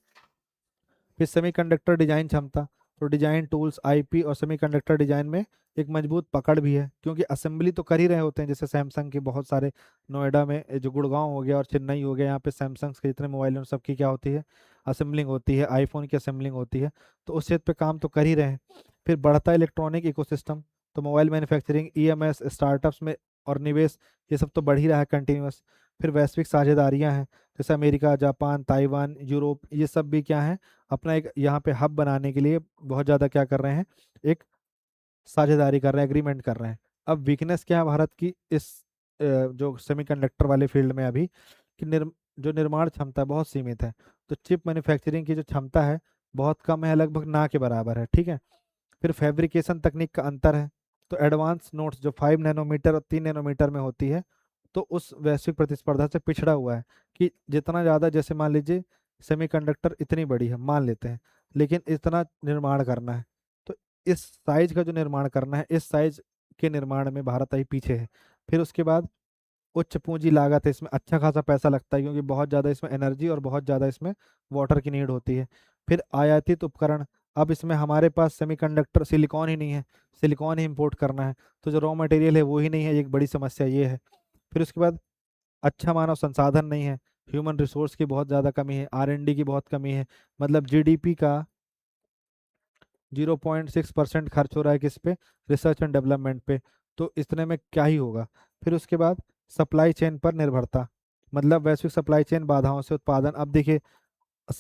S1: फिर सेमीकंडक्टर डिजाइन क्षमता, तो डिजाइन टूल्स, आईपी और सेमीकंडक्टर डिजाइन में एक मजबूत पकड़ भी है, क्योंकि असेंबली तो कर ही रहे होते हैं। जैसे सैमसंग के बहुत सारे, नोएडा में जो गुड़गांव हो गया और चेन्नई हो गया, यहाँ पे सैमसंग के जितने मोबाइल हैं सबकी क्या होती है, असेंबलिंग होती है, आईफोन की असेंबलिंग होती है। तो उस क्षेत्र पे काम तो कर ही रहे हैं। फिर बढ़ता इलेक्ट्रॉनिक इकोसिस्टम, तो मोबाइल मैन्युफैक्चरिंग, ईएमएस, स्टार्टअप्स में और निवेश, ये सब तो बढ़ ही रहा है कंटिन्यूस। फिर वैश्विक साझेदारियां हैं, जैसे अमेरिका, जापान, ताइवान, यूरोप, ये सब भी क्या है, अपना एक यहाँ पे हब बनाने के लिए बहुत ज़्यादा क्या कर रहे हैं, एक साझेदारी कर रहे हैं, एग्रीमेंट कर रहे हैं। अब वीकनेस क्या है भारत की इस जो सेमीकंडक्टर वाले फील्ड में अभी, कि जो निर्माण क्षमता है बहुत सीमित है। तो चिप मैन्युफैक्चरिंग की जो क्षमता है बहुत कम है, लगभग ना के बराबर है। ठीक है, फिर फैब्रिकेशन तकनीक का अंतर है। तो एडवांस नोट्स जो 5 नैनोमीटर और 3 नैनोमीटर में होती है, तो उस वैश्विक प्रतिस्पर्धा से पिछड़ा हुआ है। कि जितना ज़्यादा, जैसे मान लीजिए सेमीकंडक्टर इतनी बड़ी है मान लेते हैं, लेकिन इतना निर्माण करना है, तो इस साइज का जो निर्माण करना है, इस साइज के निर्माण में भारत अभी पीछे है। फिर उसके बाद उच्च पूंजी लागत है, इसमें अच्छा खासा पैसा लगता है, क्योंकि बहुत ज़्यादा इसमें एनर्जी और बहुत ज़्यादा इसमें वाटर की नीड होती है। फिर आयातित उपकरण, अब इसमें हमारे पास सेमीकंडक्टर सिलिकॉन ही नहीं है, सिलिकॉन ही इंपोर्ट करना है, तो जो रॉ मटेरियल है वो ही नहीं है, एक बड़ी समस्या ये है। फिर उसके बाद अच्छा मानव संसाधन नहीं है, ह्यूमन रिसोर्स की बहुत ज़्यादा कमी है, R&D की बहुत कमी है। मतलब जीडीपी का 0.6% खर्च हो रहा है किस पे, रिसर्च एंड डेवलपमेंट पे। तो इतने में क्या ही होगा। फिर उसके बाद सप्लाई चेन पर निर्भरता, मतलब वैश्विक सप्लाई चेन बाधाओं से उत्पादन। अब देखिए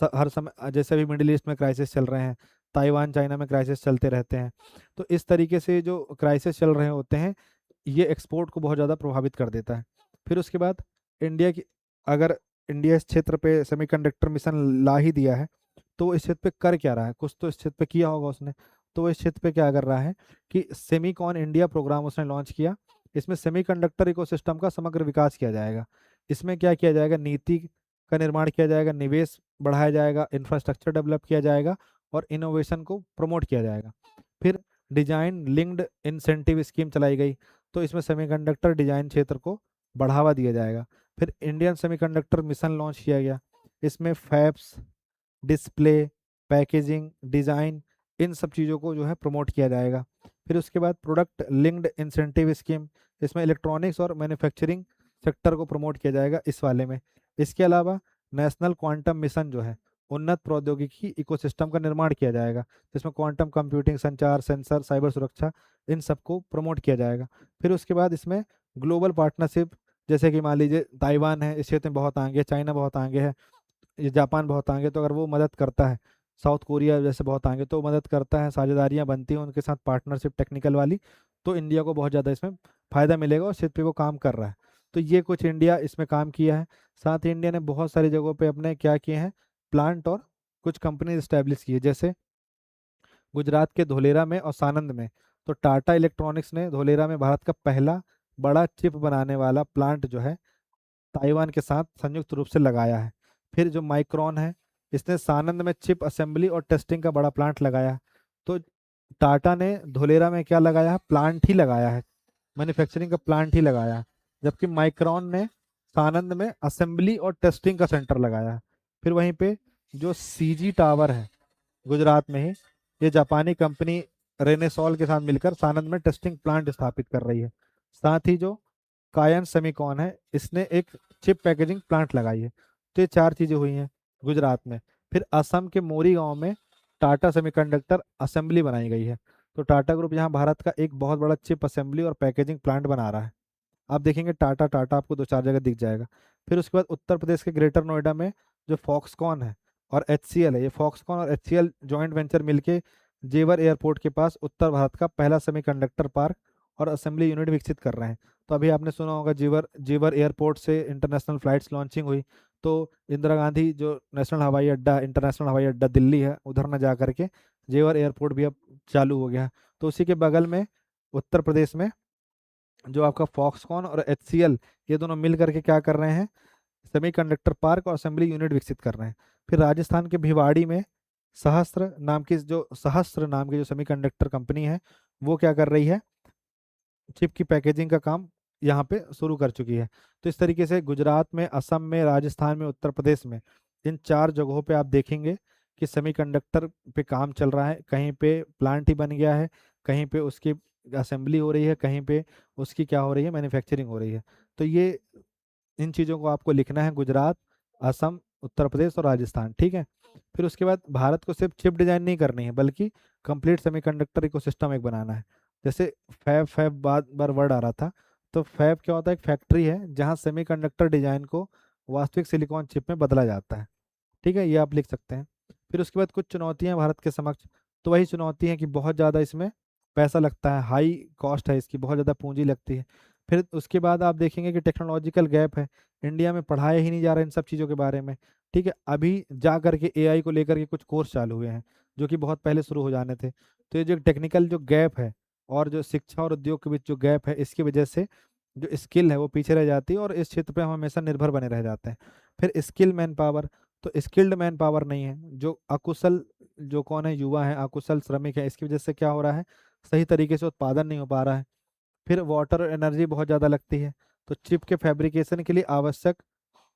S1: हर समय जैसे भी मिडिल ईस्ट में क्राइसिस चल रहे हैं, ताइवान चाइना में क्राइसिस चलते रहते हैं, तो इस तरीके से जो क्राइसिस चल रहे होते हैं ये एक्सपोर्ट को बहुत ज़्यादा प्रभावित कर देता है। फिर उसके बाद इंडिया की, अगर इंडिया इस क्षेत्र पे सेमीकंडक्टर मिशन ला ही दिया है, तो वो इस क्षेत्र पे कर क्या रहा है, कुछ तो इस क्षेत्र पे किया होगा उसने। तो वो इस क्षेत्र पे क्या कर रहा है कि सेमीकॉन इंडिया प्रोग्राम उसने लॉन्च किया, इसमें सेमीकंडक्टर इकोसिस्टम का समग्र विकास किया जाएगा। इसमें क्या किया जाएगा, नीति का निर्माण किया जाएगा, निवेश बढ़ाया जाएगा, इंफ्रास्ट्रक्चर डेवलप किया जाएगा और इनोवेशन को प्रमोट किया जाएगा। फिर डिजाइन लिंक्ड इंसेंटिव स्कीम चलाई गई, तो इसमें सेमीकंडक्टर डिजाइन क्षेत्र को बढ़ावा दिया जाएगा। फिर इंडियन सेमीकंडक्टर मिशन लॉन्च किया गया, इसमें फैब्स, डिस्प्ले, पैकेजिंग, डिज़ाइन, इन सब चीज़ों को जो है प्रमोट किया जाएगा। फिर उसके बाद प्रोडक्ट लिंक्ड इंसेंटिव स्कीम, इसमें इलेक्ट्रॉनिक्स और मैन्युफैक्चरिंग सेक्टर को प्रमोट किया जाएगा इस वाले में। इसके अलावा नेशनल क्वांटम मिशन जो है, उन्नत प्रौद्योगिकी इकोसिस्टम का निर्माण किया जाएगा, जिसमें क्वांटम कंप्यूटिंग, संचार, सेंसर, साइबर सुरक्षा, इन सबको प्रमोट किया जाएगा। फिर उसके बाद इसमें ग्लोबल पार्टनरशिप, जैसे कि मान लीजिए ताइवान है, इस क्षेत्र में बहुत आगे है, चाइना बहुत आगे है, ये जापान बहुत आगे, तो अगर वो मदद करता है, साउथ कोरिया जैसे बहुत आगे तो मदद करता है, साझेदारियां बनती हैं उनके साथ, पार्टनरशिप टेक्निकल वाली, तो इंडिया को बहुत ज़्यादा इसमें फायदा मिलेगा और क्षेत्र पे वो काम कर रहा है। तो ये कुछ इंडिया इसमें काम किया है। साथ ही इंडिया ने बहुत सारी जगहों पे अपने क्या किए हैं, प्लांट और कुछ कंपनी इस्टेब्लिश की है, जैसे गुजरात के धोलेरा में और सानंद में। तो टाटा इलेक्ट्रॉनिक्स ने धोलेरा में भारत का पहला बड़ा चिप बनाने वाला प्लांट जो है ताइवान के साथ संयुक्त रूप से लगाया है। फिर जो माइक्रोन है, इसने सानंद में चिप असेंबली और टेस्टिंग का बड़ा प्लांट लगाया है। तो टाटा ने धोलेरा में क्या लगाया है, प्लांट ही लगाया है, मैन्युफैक्चरिंग का प्लांट ही लगाया है, जबकि माइक्रोन ने सानंद में असेंबली और टेस्टिंग का सेंटर लगाया है। फिर वहीं पे जो सीजी टावर है गुजरात में ही, ये जापानी कंपनी रेनेसॉल के साथ मिलकर सानंद में टेस्टिंग प्लांट स्थापित कर रही है। साथ ही जो कायन सेमीकॉन है, इसने एक चिप पैकेजिंग प्लांट लगाई है। तो ये चार चीजें हुई हैं गुजरात में। फिर असम के मोरी गांव में टाटा सेमीकंडक्टर असेंबली बनाई गई है। तो टाटा ग्रुप यहाँ भारत का एक बहुत बड़ा चिप असेंबली और पैकेजिंग प्लांट बना रहा है। आप देखेंगे टाटा टाटा आपको दो चार जगह दिख जाएगा। फिर उसके बाद उत्तर प्रदेश के ग्रेटर नोएडा में जो फॉक्सकॉन है और एचसीएल है, ये फॉक्सकॉन और एचसीएल जॉइंट वेंचर मिलके जेवर एयरपोर्ट के पास उत्तर भारत का पहला सेमीकंडक्टर पार्क और असेंबली यूनिट विकसित कर रहे हैं। तो अभी आपने सुना होगा जेवर जेवर एयरपोर्ट से इंटरनेशनल फ्लाइट्स लॉन्चिंग हुई। तो इंदिरा गांधी जो नेशनल हवाई अड्डा, इंटरनेशनल हवाई अड्डा दिल्ली है, उधर न जा करके जेवर एयरपोर्ट भी अब चालू हो गया है। तो उसी के बगल में उत्तर प्रदेश में जो आपका फॉक्सकॉन और एचसीएल, ये दोनों मिल करके क्या कर रहे हैं, सेमीकंडक्टर पार्क और असेंबली यूनिट विकसित कर रहे हैं। फिर राजस्थान के भिवाड़ी में सहस्त्र नाम की जो सेमीकंडक्टर कंपनी है, वो क्या कर रही है, चिप की पैकेजिंग का काम यहाँ पे शुरू कर चुकी है। तो इस तरीके से गुजरात में, असम में, राजस्थान में, उत्तर प्रदेश में, इन चार जगहों पे आप देखेंगे कि सेमीकंडक्टर पे काम चल रहा है। कहीं पे प्लांट ही बन गया है, कहीं पे उसकी असेंबली हो रही है, कहीं पे उसकी क्या हो रही है, मैन्युफैक्चरिंग हो रही है। तो ये इन चीज़ों को आपको लिखना है, गुजरात, असम, उत्तर प्रदेश और राजस्थान, ठीक है। फिर उसके बाद भारत को सिर्फ चिप डिजाइन नहीं करनी है, बल्कि कंप्लीट सेमीकंडक्टर इकोसिस्टम एक बनाना है। जैसे फैब फैब बार बार वर्ड आ रहा था, तो फैब क्या होता है, एक फैक्ट्री है जहाँ सेमीकंडक्टर डिजाइन को वास्तविक सिलिकॉन चिप में बदला जाता है, ठीक है, ये आप लिख सकते हैं। फिर उसके बाद कुछ चुनौतियां भारत के समक्ष, तो वही चुनौती है कि बहुत ज़्यादा इसमें पैसा लगता है, हाई कॉस्ट है इसकी, बहुत ज़्यादा पूंजी लगती है। फिर उसके बाद आप देखेंगे कि टेक्नोलॉजिकल गैप है, इंडिया में पढ़ाया ही नहीं जा रहा इन सब चीज़ों के बारे में, ठीक है। अभी जा करके एआई को लेकर के कुछ कोर्स चालू हुए हैं, जो कि बहुत पहले शुरू हो जाने थे। तो ये जो टेक्निकल जो गैप है और जो शिक्षा और उद्योग के बीच जो गैप है, इसकी वजह से जो स्किल है वो पीछे रह जाती है और इस क्षेत्र पे हम हमेशा निर्भर बने रह जाते हैं। फिर स्किल मैन पावर, तो स्किल्ड मैन पावर नहीं है, जो अकुशल, जो कौन है, युवा है, अकुशल श्रमिक है, इसकी वजह से क्या हो रहा है, सही तरीके से उत्पादन नहीं हो पा रहा है। फिर वाटर एनर्जी बहुत ज़्यादा लगती है, तो चिप के फैब्रिकेशन के लिए आवश्यक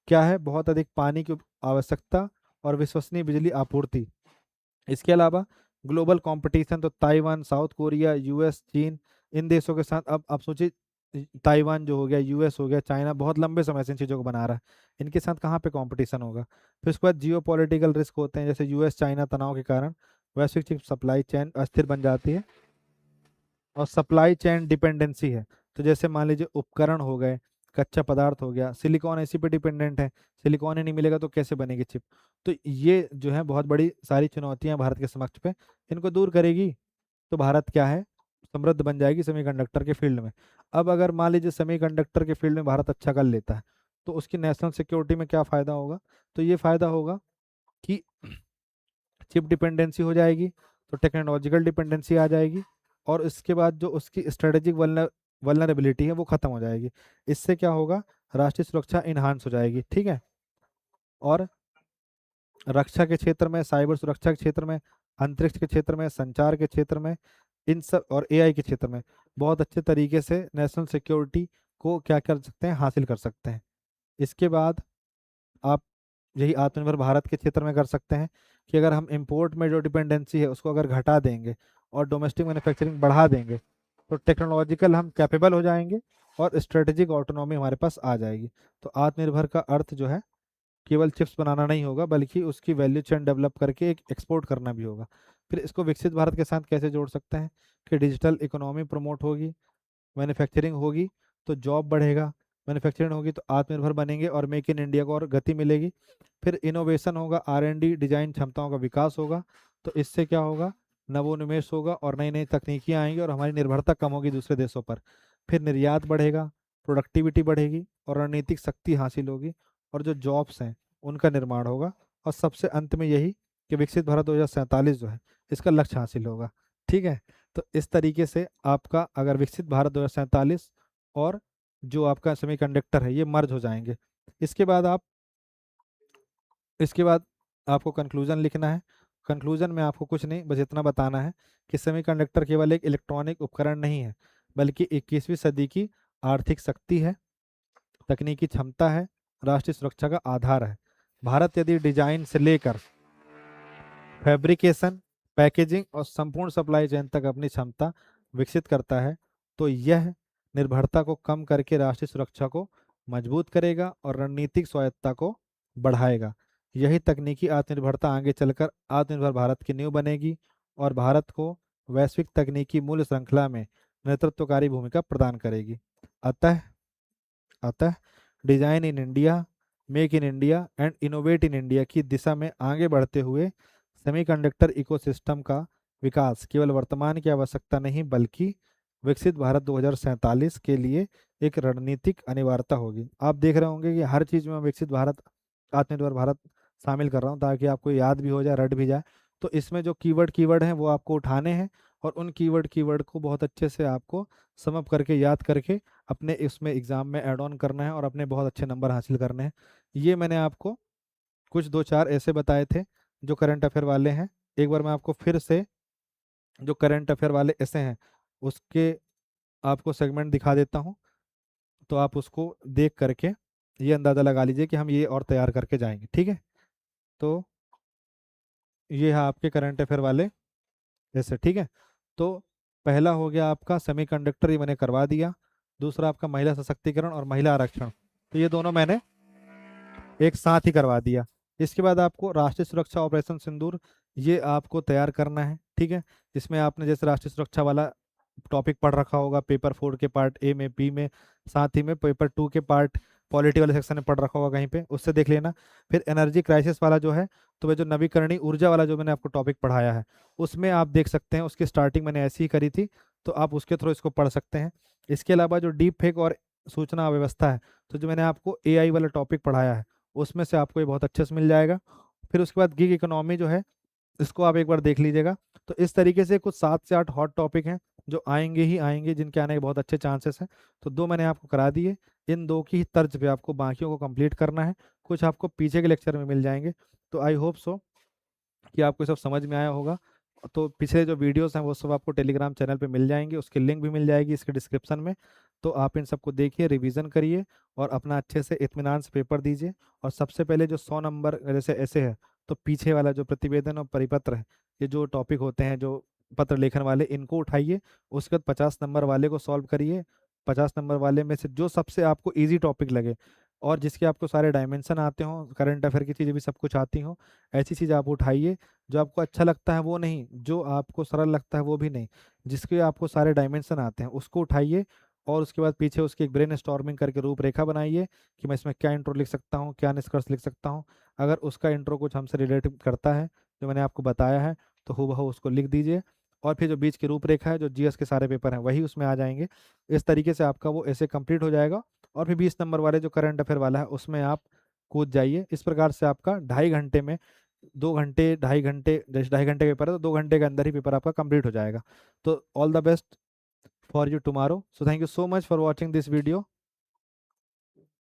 S1: क्या है, बहुत अधिक पानी की आवश्यकता और विश्वसनीय बिजली आपूर्ति। इसके अलावा ग्लोबल कंपटीशन, तो ताइवान, साउथ कोरिया, यूएस, चीन, इन देशों के साथ अब सोचिए, ताइवान जो हो गया, यूएस हो गया, चाइना बहुत लंबे समय से इन चीज़ों को बना रहा है, इनके साथ कहाँ पे कंपटीशन होगा। फिर उसके बाद जियो पॉलिटिकल रिस्क होते हैं, जैसे यूएस चाइना तनाव के कारण वैश्विक चिप सप्लाई चेन अस्थिर बन जाती है और सप्लाई चेन डिपेंडेंसी है। तो जैसे मान लीजिए उपकरण हो गए, कच्चा पदार्थ हो गया, सिलिकॉन इसी पे डिपेंडेंट है, सिलिकॉन ही नहीं मिलेगा तो कैसे बनेगी चिप। तो ये जो है बहुत बड़ी सारी चुनौतियां भारत के समक्ष पे, इनको दूर करेगी तो भारत क्या है, समृद्ध बन जाएगी सेमीकंडक्टर के फील्ड में। अब अगर मान लीजिए सेमीकंडक्टर के फील्ड में भारत अच्छा कर लेता है, तो उसकी नेशनल सिक्योरिटी में क्या फ़ायदा होगा, तो ये फ़ायदा होगा कि चिप डिपेंडेंसी हो जाएगी, तो टेक्नोलॉजिकल डिपेंडेंसी आ जाएगी, और इसके बाद जो उसकी स्ट्रेटेजिक वल्नरेबिलिटी है वो खत्म हो जाएगी। इससे क्या होगा, राष्ट्रीय सुरक्षा इन्हांस हो जाएगी, ठीक है। और रक्षा के क्षेत्र में, साइबर सुरक्षा के क्षेत्र में, अंतरिक्ष के क्षेत्र में, संचार के क्षेत्र में, इन सब, और एआई के क्षेत्र में बहुत अच्छे तरीके से नेशनल सिक्योरिटी को क्या कर सकते हैं, हासिल कर सकते हैं। इसके बाद आप यही आत्मनिर्भर भारत के क्षेत्र में कर सकते हैं कि अगर हम इंपोर्ट में जो डिपेंडेंसी है उसको अगर घटा देंगे और डोमेस्टिक मैन्युफैक्चरिंग बढ़ा देंगे तो टेक्नोलॉजिकल हम कैपेबल हो जाएंगे और स्ट्रेटेजिक ऑटोनॉमी हमारे पास आ जाएगी। तो आत्मनिर्भर का अर्थ जो है केवल चिप्स बनाना नहीं होगा, बल्कि उसकी वैल्यू चेन डेवलप करके एक एक्सपोर्ट करना भी होगा। फिर इसको विकसित भारत के साथ कैसे जोड़ सकते हैं कि डिजिटल इकोनॉमी प्रमोट होगी, मैन्युफैक्चरिंग होगी तो जॉब बढ़ेगा, मैन्युफैक्चरिंग होगी तो आत्मनिर्भर बनेंगे और मेक इन इंडिया को और गति मिलेगी। फिर इनोवेशन होगा, R&D डिजाइन क्षमताओं का विकास होगा, तो इससे क्या होगा, नवोन्मेष होगा और नई नई तकनीकियाँ आएंगी और हमारी निर्भरता कम होगी दूसरे देशों पर। फिर निर्यात बढ़ेगा, प्रोडक्टिविटी बढ़ेगी और रणनीतिक शक्ति हासिल होगी, और जो जॉब्स हैं उनका निर्माण होगा। और सबसे अंत में यही कि विकसित भारत 2047 जो है इसका लक्ष्य हासिल होगा, ठीक है। तो इस तरीके से आपका अगर विकसित भारत 2047 और जो आपका सेमीकंडक्टर है ये मर्ज हो जाएंगे। इसके बाद आप इसके बाद आपको कंक्लूजन लिखना है। कंक्लूजन में आपको कुछ नहीं, बस इतना बताना है कि सेमीकंडक्टर केवल एक इलेक्ट्रॉनिक उपकरण नहीं है, बल्कि 21वीं सदी की आर्थिक शक्ति है, तकनीकी क्षमता है, राष्ट्रीय सुरक्षा का आधार है। भारत यदि डिजाइन से लेकर फैब्रिकेशन, पैकेजिंग और संपूर्ण सप्लाई चेन तक अपनी क्षमता विकसित करता है तो यह निर्भरता को कम करके राष्ट्रीय सुरक्षा को मजबूत करेगा और रणनीतिक स्वायत्तता को बढ़ाएगा। यही तकनीकी आत्मनिर्भरता आगे चलकर आत्मनिर्भर भारत की नींव बनेगी और भारत को वैश्विक तकनीकी मूल्य श्रृंखला में नेतृत्वकारी भूमिका प्रदान करेगी। अतः अतः design in India, make in India and innovate in India की दिशा में आगे बढ़ते हुए सेमीकंडक्टर इकोसिस्टम का विकास केवल वर्तमान की आवश्यकता नहीं, बल्कि विकसित भारत 2047 के लिए एक रणनीतिक अनिवार्यता होगी। आप देख रहे होंगे कि हर चीज़ में मैं विकसित भारत, आत्मनिर्भर भारत शामिल कर रहा हूँ ताकि आपको याद भी हो जाए, रट भी जाए। तो इसमें जो कीवर्ड कीवर्ड हैं वो आपको उठाने हैं और उन कीवर्ड कीवर्ड को बहुत अच्छे से आपको समअप करके याद करके अपने इसमें एग्ज़ाम में ऐड ऑन करना है और अपने बहुत अच्छे नंबर हासिल करने हैं। ये मैंने आपको कुछ दो चार ऐसे बताए थे जो करंट अफेयर वाले हैं। एक बार मैं आपको फिर से जो करंट अफेयर वाले ऐसे हैं उसके आपको सेगमेंट दिखा देता हूँ, तो आप उसको देख करके ये अंदाज़ा लगा लीजिए कि हम ये और तैयार करके जाएंगे, ठीक है। तो ये है आपके करंट अफेयर वाले ऐसे, ठीक है। तो पहला हो गया आपका सेमीकंडक्टर, ये मैंने करवा दिया। दूसरा आपका महिला सशक्तिकरण और महिला आरक्षण, तो ये दोनों मैंने एक साथ ही करवा दिया। इसके बाद आपको राष्ट्रीय सुरक्षा ऑपरेशन सिंदूर, ये आपको तैयार करना है, ठीक है। इसमें आपने जैसे राष्ट्रीय सुरक्षा वाला टॉपिक पढ़ रखा होगा पेपर 4 के पार्ट ए में, बी में, साथ ही में पेपर 2 के पार्ट पॉलिटी वाले सेक्शन में पढ़ रखा होगा कहीं पे, उससे देख लेना। फिर एनर्जी क्राइसिस वाला जो है, तो वह जो नवीकरणीय ऊर्जा वाला जो मैंने आपको टॉपिक पढ़ाया है उसमें आप देख सकते हैं, उसकी स्टार्टिंग मैंने ऐसी ही करी थी, तो आप उसके थ्रू इसको पढ़ सकते हैं। इसके अलावा जो डीप फेक और सूचना व्यवस्था है, तो जो मैंने आपको एआई वाला टॉपिक पढ़ाया है उसमें से आपको ये बहुत अच्छे से मिल जाएगा। फिर उसके बाद गिग इकोनॉमी जो है इसको आप एक बार देख लीजिएगा। तो इस तरीके से कुछ 7 से 8 हॉट टॉपिक हैं जो आएंगे ही आएंगे, जिनके आने के बहुत अच्छे चांसेस हैं। तो दो मैंने आपको करा दिए, इन दो की ही तर्ज पे आपको बाकियों को कंप्लीट करना है। कुछ आपको पीछे के लेक्चर में मिल जाएंगे। तो आई होप सो कि आपको सब समझ में आया होगा। तो पिछले जो वीडियोस हैं वो सब आपको टेलीग्राम चैनल पे मिल जाएंगे, उसकी लिंक भी मिल जाएगी इसके डिस्क्रिप्शन में। तो आप इन सबको देखिए, रिवीजन करिए और अपना अच्छे से इत्मीनान से पेपर दीजिए। और सबसे पहले जो 100 नंबर जैसे ऐसे है, तो पीछे वाला जो प्रतिवेदन और परिपत्र है, ये जो टॉपिक होते हैं जो पत्र लेखन वाले, इनको उठाइए। उसके बाद 50 नंबर वाले को सॉल्व करिए। 50 नंबर वाले में से जो सबसे आपको ईजी टॉपिक लगे और जिसके आपको सारे डायमेंशन आते हों, करंट अफेयर की चीज़ें भी सब कुछ आती हों, ऐसी चीज़ आप उठाइए। जो आपको अच्छा लगता है वो नहीं, जो आपको सरल लगता है वो भी नहीं, जिसके आपको सारे डायमेंशन आते हैं उसको उठाइए। और उसके बाद पीछे उसकी एक ब्रेन स्टॉर्मिंग करके रूपरेखा बनाइए कि मैं इसमें क्या इंट्रो लिख सकता हूँ, क्या निष्कर्ष लिख सकता हूँ। अगर उसका इंट्रो कुछ हमसे रिलेट करता है जो मैंने आपको बताया है, तो हूबहू उसको लिख दीजिए। और फिर जो बीच की रूपरेखा है, जो जीएस के सारे पेपर हैं वही उसमें आ जाएंगे। इस तरीके से आपका वो ऐसे कंप्लीट हो जाएगा। और फिर 20 नंबर वाले जो करंट अफेयर वाला है उसमें आप कूद जाइए। इस प्रकार से आपका 2.5 घंटे में, 2 घंटे 2.5 घंटे, जैसे 2.5 घंटे का पेपर है तो 2 घंटे के अंदर ही पेपर आपका कंप्लीट हो जाएगा। तो all the best for you tomorrow. So thank you so much for watching this video.